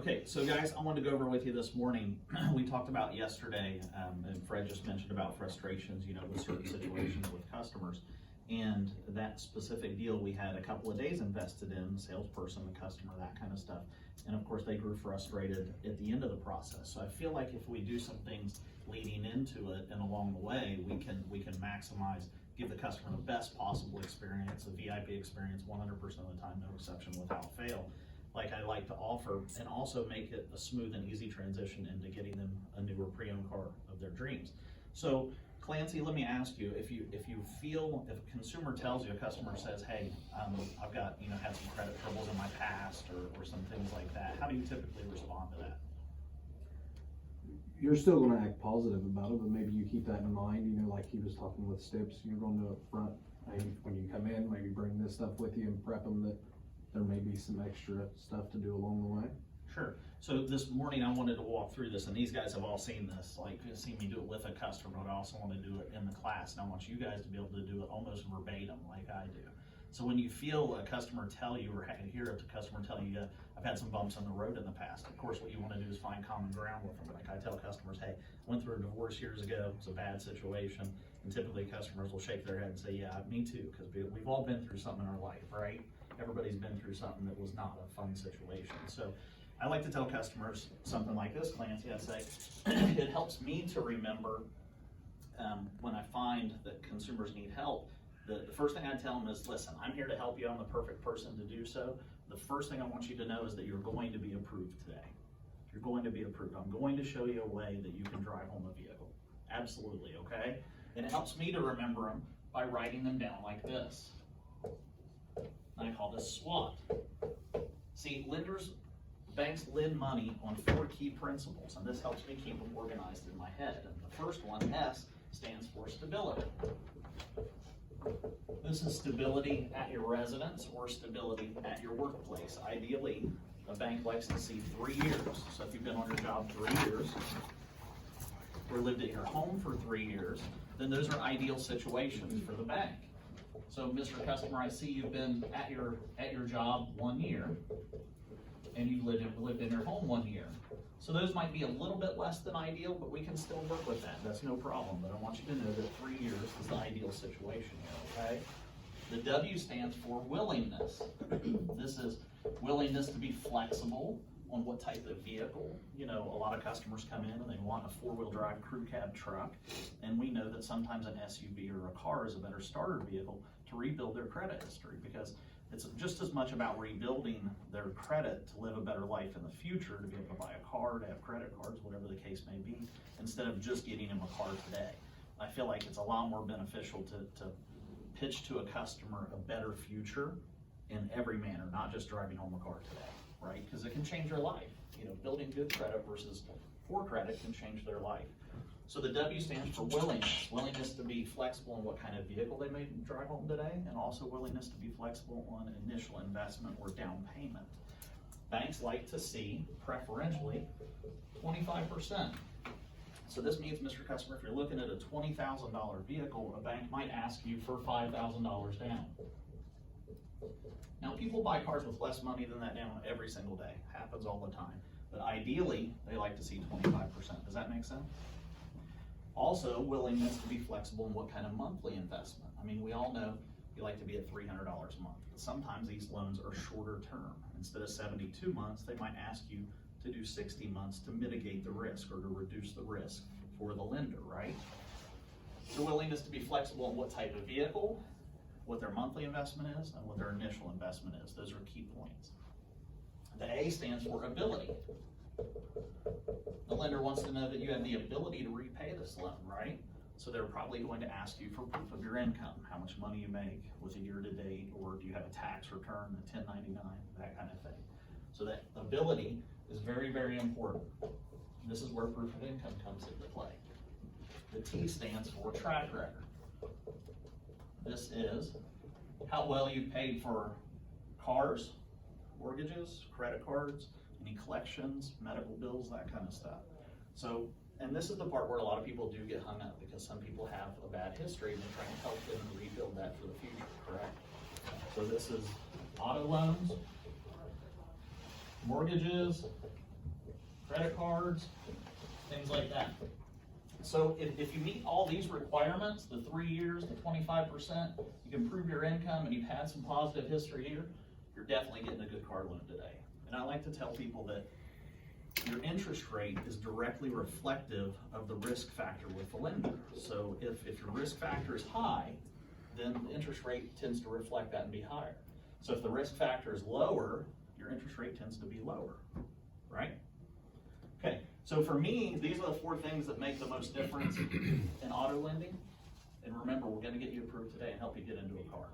Okay, so guys, I wanted to go over with you this morning. We talked about yesterday, and Fred just mentioned about frustrations, with certain situations with customers. And that specific deal, we had a couple of days invested in, the salesperson, the customer, that kind of stuff. And of course, they grew frustrated at the end of the process. So I feel like if we do some things leading into it and along the way, we can maximize, give the customer the best possible experience, a VIP experience 100% of the time, no exception, without fail, like I like to offer, and also make it a smooth and easy transition into getting them a newer pre-owned car of their dreams. So Clancy, let me ask you, if a consumer tells you, a customer says, hey, I've got, had some credit troubles in my past or some things like that, how do you typically respond to that? You're still going to act positive about it, but maybe you keep that in mind, like he was talking with Stips, you're going to up front, maybe when you come in, maybe bring this stuff with you and prep them that there may be some extra stuff to do along the way. Sure. So this morning I wanted to walk through this, and these guys have all seen this, like seen me do it with a customer, but I also want to do it in the class, and I want you guys to be able to do it almost verbatim like I do. So when you feel a customer tell you, or hear a customer tell you, I've had some bumps on the road in the past, of course what you want to do is find common ground with them. Like I tell customers, hey, I went through a divorce years ago, it's a bad situation, and typically customers will shake their head and say, yeah, me too, because we've all been through something in our life, right? Everybody's been through something that was not a fun situation. So I like to tell customers something like this, Clancy. I say, it helps me to remember when I find that consumers need help, the first thing I tell them is, listen, I'm here to help you. I'm the perfect person to do so. The first thing I want you to know is that you're going to be approved today. You're going to be approved. I'm going to show you a way that you can drive home a vehicle. Absolutely, okay? And it helps me to remember them by writing them down like this. I call this SWAT. See, banks lend money on 4 key principles, and this helps me keep them organized in my head. And the first one, S, stands for stability. This is stability at your residence or stability at your workplace. Ideally, a bank likes to see 3 years. So if you've been on your job 3 years, or lived at your home for 3 years, then those are ideal situations for the bank. So, Mr. Customer, I see you've been at your job 1 year, and you've lived in your home 1 year. So those might be a little bit less than ideal, but we can still work with that. That's no problem. But I want you to know that 3 years is the ideal situation here, okay? The W stands for willingness. This is willingness to be flexible on what type of vehicle. A lot of customers come in and they want a 4-wheel drive crew cab truck, and we know that sometimes an SUV or a car is a better starter vehicle to rebuild their credit history, because it's just as much about rebuilding their credit to live a better life in the future, to be able to buy a car, to have credit cards, whatever the case may be, instead of just getting them a car today. I feel like it's a lot more beneficial to pitch to a customer a better future in every manner, not just driving home a car today, right? Because it can change their life. Building good credit versus poor credit can change their life. So the W stands for willingness. Willingness to be flexible on what kind of vehicle they may drive home today, and also willingness to be flexible on initial investment or down payment. Banks like to see, preferentially, 25%. So this means, Mr. Customer, if you're looking at a $20,000 vehicle, a bank might ask you for $5,000 down. Now, people buy cars with less money than that down every single day. Happens all the time. But ideally, they like to see 25%. Does that make sense? Also, willingness to be flexible in what kind of monthly investment. I mean, we all know you like to be at $300 a month, but sometimes these loans are shorter term. Instead of 72 months, they might ask you to do 60 months to mitigate the risk or to reduce the risk for the lender, right? The willingness to be flexible in what type of vehicle, what their monthly investment is, and what their initial investment is. Those are key points. The A stands for ability. The lender wants to know that you have the ability to repay this loan, right? So they're probably going to ask you for proof of your income, how much money you make, was it year to date, or do you have a tax return, a 1099, that kind of thing. So that ability is very, very important. This is where proof of income comes into play. The T stands for track record. This is how well you paid for cars, mortgages, credit cards, any collections, medical bills, that kind of stuff. So, and this is the part where a lot of people do get hung up, because some people have a bad history and they're trying to help them rebuild that for the future, correct? So this is auto loans, mortgages, credit cards, things like that. So if you meet all these requirements, the 3 years, the 25%, you can prove your income and you've had some positive history here, you're definitely getting a good car loan today. And I like to tell people that your interest rate is directly reflective of the risk factor with the lender. So if your risk factor is high, then the interest rate tends to reflect that and be higher. So if the risk factor is lower, your interest rate tends to be lower, right? Okay, so for me, these are the 4 things that make the most difference in auto lending. And remember, we're gonna get you approved today and help you get into a car.